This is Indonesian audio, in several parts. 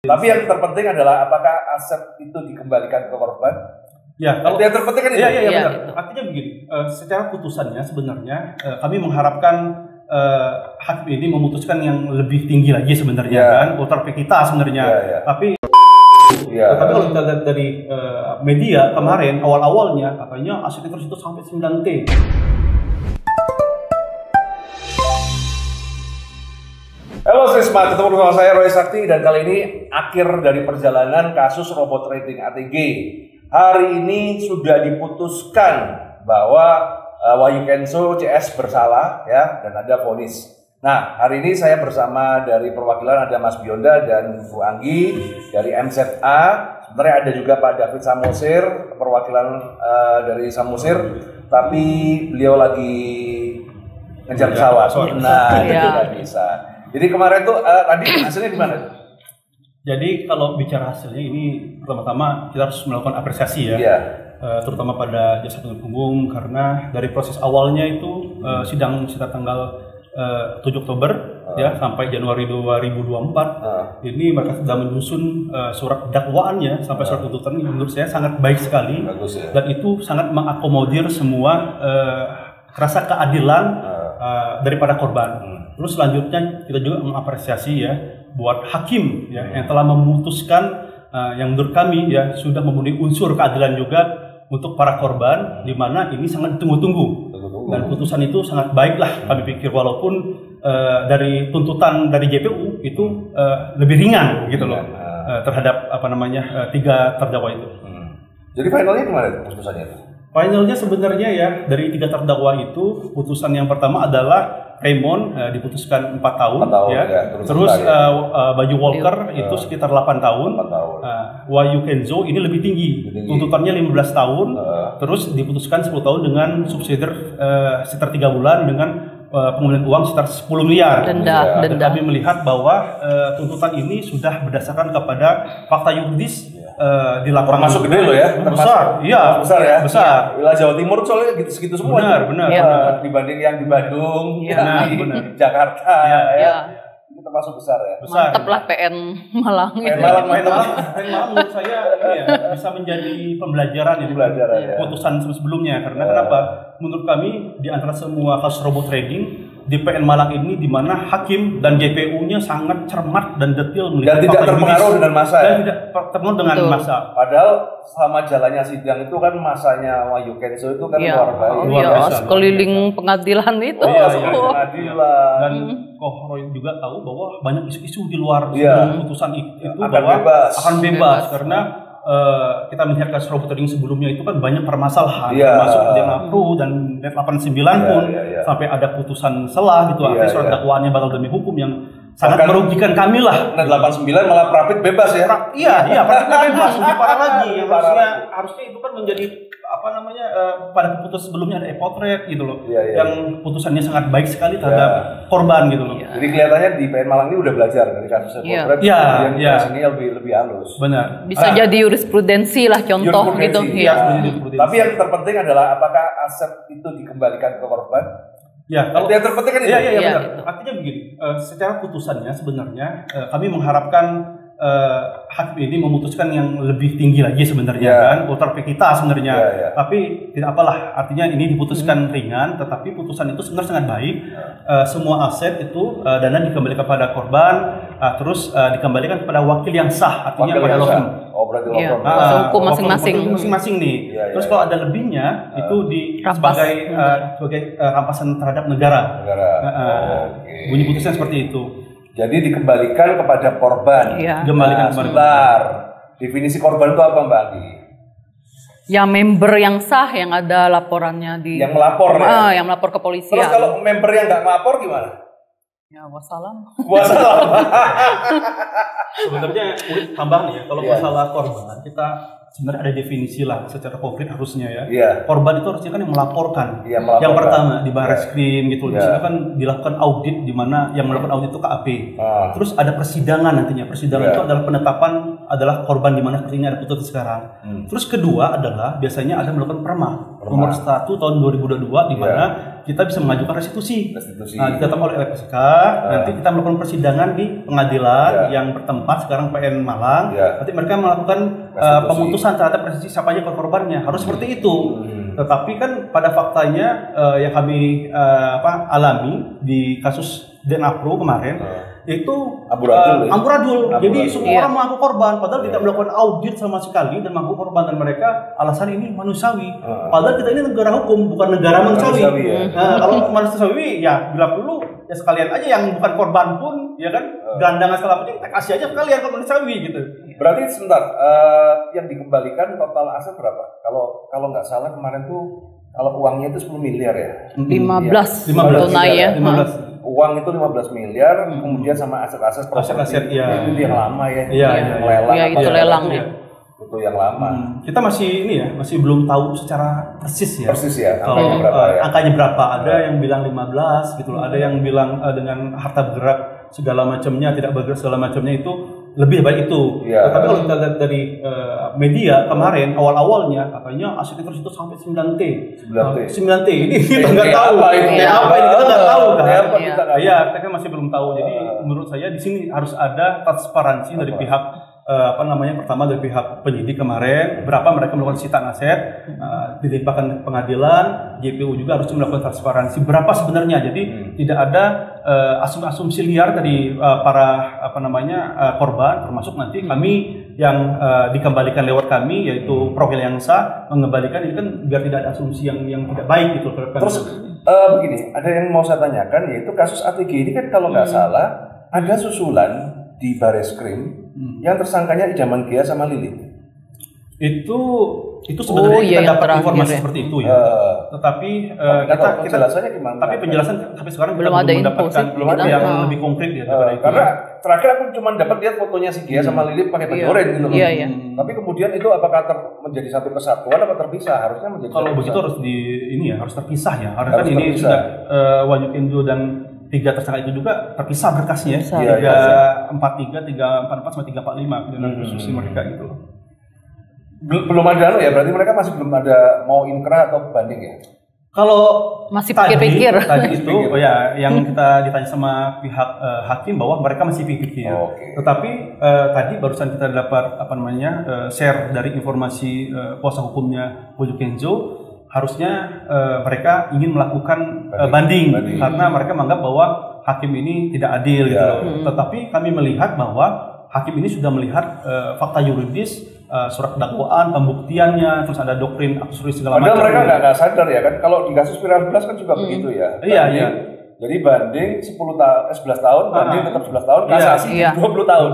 Tapi yang terpenting adalah apakah aset itu dikembalikan ke korban? Ya, kalau yang terpenting kan itu. Iya, benar. Artinya begini, secara putusannya sebenarnya kami mengharapkan hakim ini memutuskan yang lebih tinggi lagi sebenarnya kan, ultra kita sebenarnya. Tapi kalau kita lihat dari media kemarin awal-awalnya katanya aset itu sampai 9T. Halo Srisma, ketemu bersama saya Roy Sakti dan kali ini akhir dari perjalanan kasus robot trading ATG. Hari ini sudah diputuskan bahwa Wahyu Kenso CS bersalah ya dan ada vonis. Nah, hari ini saya bersama dari perwakilan ada Mas Bionda dan Bu Anggi dari MZA. Sebenarnya ada juga Pak David Samosir, perwakilan dari Samosir, tapi beliau lagi ngejar pesawat. Nah, itu tidak bisa. Jadi kemarin tuh tadi hasilnya gimana? Jadi kalau bicara hasilnya ini pertama-tama kita harus melakukan apresiasi ya, terutama pada jasa penuntut umum karena dari proses awalnya itu sidang tanggal 7 Oktober ya sampai Januari 2024 ini mereka sudah menyusun surat dakwaannya sampai surat tuntutan ini menurut saya sangat baik sekali. Bagus, ya. Dan itu sangat mengakomodir semua rasa keadilan daripada korban. Terus selanjutnya kita juga mengapresiasi ya buat hakim ya yang telah memutuskan yang menurut kami ya sudah memenuhi unsur keadilan juga untuk para korban di mana ini sangat ditunggu-tunggu. Dan putusan itu sangat baik lah kami pikir walaupun dari tuntutan dari JPU itu lebih ringan gitu loh terhadap tiga terdakwa itu. Jadi finalnya gimana putusannya itu? Finalnya sebenarnya ya dari tiga terdakwa itu putusan yang pertama adalah Raymond diputuskan 4 tahun ya. Terus Baju Walker itu sekitar 8 tahun. Wahyu Kenso ini lebih tinggi. Tuntutannya 15 tahun. Terus diputuskan 10 tahun dengan subsidiar sekitar 3 bulan dengan pengembalian uang sekitar 10 miliar. Denda. Dan kami melihat bahwa tuntutan ini sudah berdasarkan kepada fakta yuridis di laporan. Termasuk gede loh ya. Besar. Iya. Besar ya. Besar. Wilayah Jawa Timur soalnya segitu semua. Benar. Dibanding yang di Bandung, benar. Jakarta ya. Itu termasuk besar ya. Mantap lah PN Malang. PN Malang menurut saya bisa menjadi pembelajaran ya. Putusan sebelumnya karena kenapa? Menurut kami di antara semua kasus robot trading di PN Malang ini di mana hakim dan JPU-nya sangat cermat dan detail melihat dan tidak terpengaruh dengan masa dan tidak terpengaruh dengan masa. Padahal selama jalannya sidang itu kan masanya Wahyu Kenso itu kan luar biasa. Sekeliling pengadilan itu. Pengadilan. Dan Roy juga tahu bahwa banyak isu-isu di luar putusan itu akan bebas karena kita melihat kasus robot trading sebelumnya itu kan banyak permasalahan termasuk DNA Pro dan Net 89 pun sampai ada putusan selah gitu akhirnya surat dakwaannya batal demi hukum yang sangat merugikan kami lah. Net 89 malah Prapit bebas ya. Prapitnya bebas lebih parah lagi yang harusnya itu kan menjadi pada keputusan sebelumnya ada e-potret gitu loh yang putusannya sangat baik sekali terhadap korban gitu loh. Jadi kelihatannya di PN Malang ini udah belajar dari kasus e-potret yang sini lebih halus. Benar. Bisa jadi jurisprudensi lah contoh gitu. Tapi yang terpenting adalah apakah aset itu dikembalikan ke korban? Ya, kalau yang terpenting kan itu. Benar. Artinya begini, secara putusannya sebenarnya kami mengharapkan hakim ini memutuskan yang lebih tinggi lagi sebenarnya kan, ultra kita sebenarnya. Tapi tidak apalah, artinya ini diputuskan ringan, tetapi putusan itu sebenarnya sangat baik. Semua aset itu dana dikembalikan kepada korban, terus dikembalikan kepada wakil yang sah, artinya pada law firm. Berarti hukum masing-masing nih. Terus kalau ada lebihnya itu sebagai rampasan terhadap negara. Bunyi putusnya seperti itu. Jadi dikembalikan kepada korban. Sebentar. Definisi korban itu apa Mbak Anggi? Ya member yang sah yang ada laporannya di. Yang melapor yang melapor ke polisi. Terus kalau member yang nggak melapor gimana? Ya wassalam. Sebenarnya tambahan ya kalau masalah korban kita sebenarnya ada definisi lah secara konkret harusnya ya. Korban itu harusnya kan yang melaporkan. Yang pertama di Barreskrim gitu. Di sini kan dilakukan audit di mana yang melakukan audit itu KAP. Terus ada persidangan nantinya. Persidangan itu adalah penetapan adalah korban di mana seperti ini ada putusan sekarang. Terus kedua adalah biasanya ada melakukan perma. Nomor 1 tahun 2022 di mana kita bisa mengajukan restitusi. Nah, ditetapkan oleh LPSK, nanti kita melakukan persidangan di pengadilan yang bertempat sekarang PN Malang. Nanti mereka melakukan pemutusan terhadap restitusi siapa aja korbannya. Harus seperti itu. Tetapi kan pada faktanya yang kami alami di kasus DNA Pro kemarin itu amburadul. Jadi semua orang mengaku korban, padahal tidak melakukan audit sama sekali dan mengaku korban, dan mereka alasan ini manusiawi. Padahal kita ini negara hukum, bukan negara manusiawi. Kalau manusiawi ya bila perlu ya sekalian aja yang bukan korban pun ya kan gelandangan segala macam kita kasih aja sekalian ke manusiawi gitu. Berarti sebentar yang dikembalikan total aset berapa? Kalau nggak salah kemarin tuh kalau uangnya itu 10 miliar ya. 15 tunai ya. 15. Uang itu 15 miliar, kemudian sama aset-aset properti. Itu yang lama ya. Lelang. Iya, itu lelang ya. Itu yang lama. Kita masih masih belum tahu secara persis ya. Persis ya. Angkanya berapa ya? Angkanya berapa? Ada yang bilang 15 gitu loh. Ada yang bilang dengan harta bergerak segala macamnya, tidak bergerak segala macamnya itu lebih baik itu. Tapi kalau kita lihat dari media kemarin awal-awalnya katanya aset itu sampai 9T. 9T ini kita nggak tahu. Apa ini kita nggak tahu kan? Iya, kita kan masih belum tahu. Jadi menurut saya di sini harus ada transparansi dari pihak pertama dari pihak penyidik kemarin berapa mereka melakukan sitaan aset, dilimpahkan ke pengadilan, JPU juga harus melakukan transparansi berapa sebenarnya. Jadi tidak ada asumsi liar dari para korban, termasuk nanti kami yang dikembalikan lewat kami yaitu profil yang sah mengembalikan ini kan biar tidak ada asumsi yang tidak baik gitu. Terus begini, ada yang mau saya tanyakan yaitu kasus ATG ini kan kalau nggak salah ada susulan di Bareskrim yang tersangkanya Idaman Gia sama Lili. Itu sebenarnya kita dapat informasi seperti itu ya. Tetapi kita penjelasannya gimana? Tapi penjelasan sampai sekarang belum ada info sih, belum ada yang lebih konkret ya daripada itu. Karena terakhir aku cuma dapat lihat fotonya si Gia sama Lili pakai baju oranye gitu loh. Tapi kemudian itu apakah menjadi satu kesatuan atau terpisah? Harusnya menjadi. Kalau begitu harus harus terpisah ya. Karena kan ini sudah Wahyu Kenzo dan 3 tersangka itu juga terpisah berkasnya. 343, 344 sama 345 dengan khusus mereka gitu loh. Belum ada ya, berarti mereka masih belum ada mau inkrah atau banding ya? Kalau masih pikir-pikir tadi itu yang kita ditanya sama pihak hakim bahwa mereka masih pikir-pikir. Tetapi tadi barusan kita dapat share dari informasi kuasa hukumnya Wahyu Kenzo, harusnya mereka ingin melakukan banding karena mereka menganggap bahwa hakim ini tidak adil gitu loh. Tetapi kami melihat bahwa hakim ini sudah melihat fakta yuridis, surat dakwaan, pembuktiannya, terus ada doktrin aksuris segala macam. Padahal mereka nggak sadar ya kan, kalau di kasus Viral Blast kan juga begitu ya. Iya. Jadi banding 11 tahun, banding tetap 11 tahun, kasasi 20 tahun.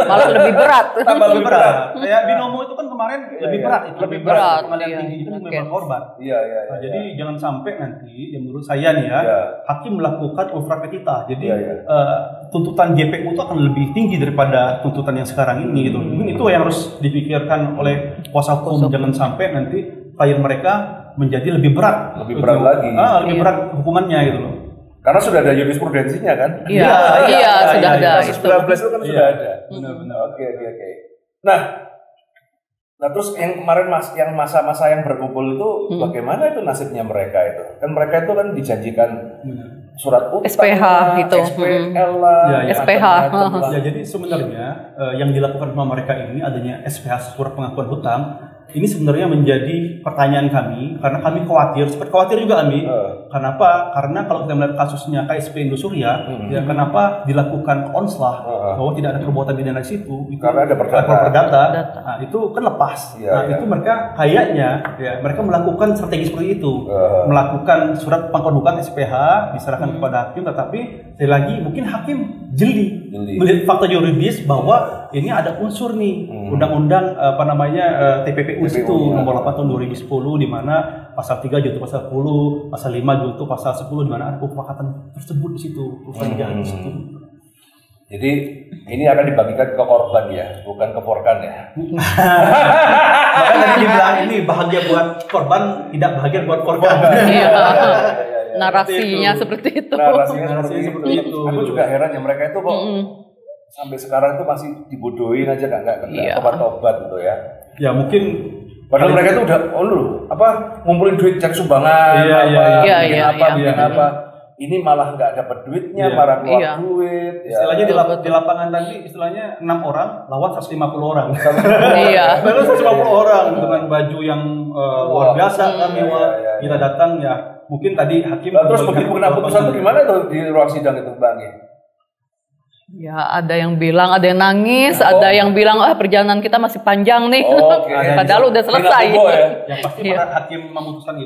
Malah lebih berat. Tambah lebih berat. Kayak binomo itu kan kemarin lebih berat. Lebih berat. Pengadilan tinggi itu memang korban. Iya. Jadi jangan sampai nanti, yang menurut saya nih ya, hakim melakukan ultra petita. Jadi tuntutan JPU itu akan lebih tinggi daripada tuntutan yang sekarang ini gitu. Mungkin itu yang harus dipikirkan oleh kuasa hukum. Jangan sampai nanti klien mereka menjadi lebih berat. Lebih berat lagi. Lebih berat hukumannya gitu loh. Karena sudah ada jurisprudensinya kan? Iya, sudah ada. Kasus Viral Blast itu kan sudah ada. Benar. Oke. Nah terus yang kemarin yang masa-masa yang berkumpul itu bagaimana itu nasibnya mereka itu? Kan mereka itu kan dijanjikan surat utang, SPH gitu. SPL lah, SPH. Ya, jadi sebenarnya yang dilakukan sama mereka ini adanya SPH surat pengakuan hutang. Ini sebenarnya menjadi pertanyaan kami karena kami sempat khawatir juga kami. Kenapa? Karena kalau kita melihat kasusnya KSP Indosuria, kenapa dilakukan onslah bahwa tidak ada perbuatan pidana di situ? Karena ada perdata. Nah, itu kan lepas. Itu mereka kayaknya mereka melakukan strategi seperti itu, melakukan surat pengakuan hutang SPH diserahkan kepada hakim, tetapi sekali lagi mungkin hakim jeli melihat fakta yuridis bahwa ini ada unsur nih undang-undang TPPU itu nomor 8 tahun 2010 di mana pasal 3 junto pasal 10, pasal 5 junto pasal 10 di mana ada kesepakatan tersebut di situ, di situ. Jadi ini akan dibagikan ke korban ya, bukan ke porkan ya. Makanya tadi dibilang ini bahagia buat korban, tidak bahagia buat korban. Narasinya seperti itu. Narasinya seperti itu. Aku juga heran ya, mereka itu kok sampai sekarang itu masih dibodohin aja nggak tobat gitu ya. Ya mungkin Padahal mereka itu udah ngumpulin duit cari sumbangan, bikin apa. Ini malah nggak dapat duitnya, malah keluar duit. Istilahnya di lapangan tadi, istilahnya 6 orang lawan 150 orang. Iya. 150 orang dengan baju yang luar biasa kan kita datang ya. Mungkin tadi hakim. Terus begitu kena putusan itu gimana tuh di ruang sidang itu, Bang? Ya, ada yang bilang, ada yang nangis, ada yang bilang perjalanan kita masih panjang nih. Padahal udah selesai. Yang pasti para hakim memutuskan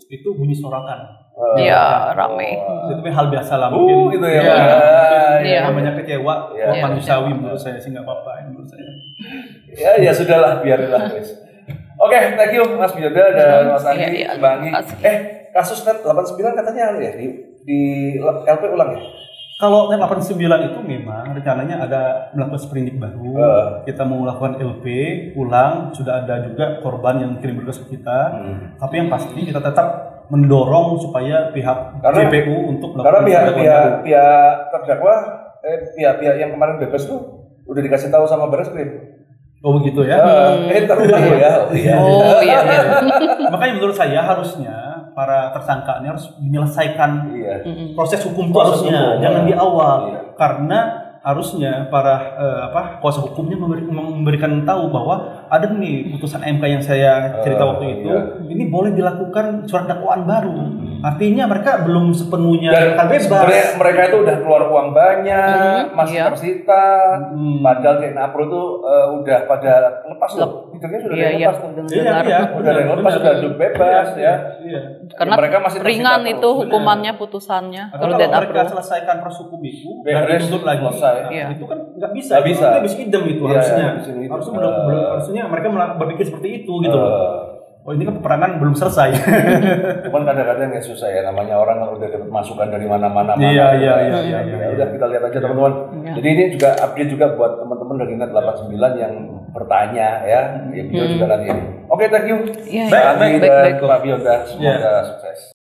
itu bunyi sorakan. Iya, rame. Itu hal biasa lah mungkin. Gitu ya. Namanya kecewa, manusiawi menurut saya sih nggak apa-apa menurut saya. Ya sudahlah, biarlah guys. Oke, thank you Mas Biyoda dan Mas Andi, Bang Anggi. Kasus NET 89 katanya ya di LP ulang ya? Kalau NET 89 itu memang rencananya ada melakukan sprindik baru. Kita mau melakukan LP ulang, sudah ada juga korban yang kirim berkas ke kita. Tapi yang pasti kita tetap mendorong supaya pihak JPU untuk melakukan pihak terdakwa pihak yang kemarin bebas tuh udah dikasih tahu sama Barreskrim. Oh begitu ya. Terlalu ya. Iya. Makanya menurut saya harusnya para tersangka ini harus menyelesaikan proses hukum itu harusnya, jangan di awal. Karena harusnya para kuasa hukumnya memberikan tahu bahwa ada nih putusan MK yang saya cerita waktu itu, ini boleh dilakukan surat dakwaan baru. Artinya mereka belum sepenuhnya akan bebas. Mereka itu udah keluar uang banyak, masih tersita. Padahal Napro itu udah pada lepas loh. Hidupnya sudah lepas tuh. Udah lepas, sudah bebas ya. Karena mereka masih ringan itu hukumannya, putusannya. Kalau mereka selesaikan proses hukum itu dan dituntut lagi, itu kan nggak bisa. Nggak bisa idem itu harusnya. Harusnya mereka berpikir seperti itu gitu loh. Oh ini kan peperangan belum selesai. Cuman kadang-kadang ya susah ya, namanya orang udah dapat masukan dari mana-mana. Iya. Udah kita lihat aja teman-teman. Jadi ini juga update juga buat teman-teman dari NET 89 yang bertanya ya. Beliau juga nanti ini. Oke, thank you. Baik. Pak Biyoda, semoga sukses.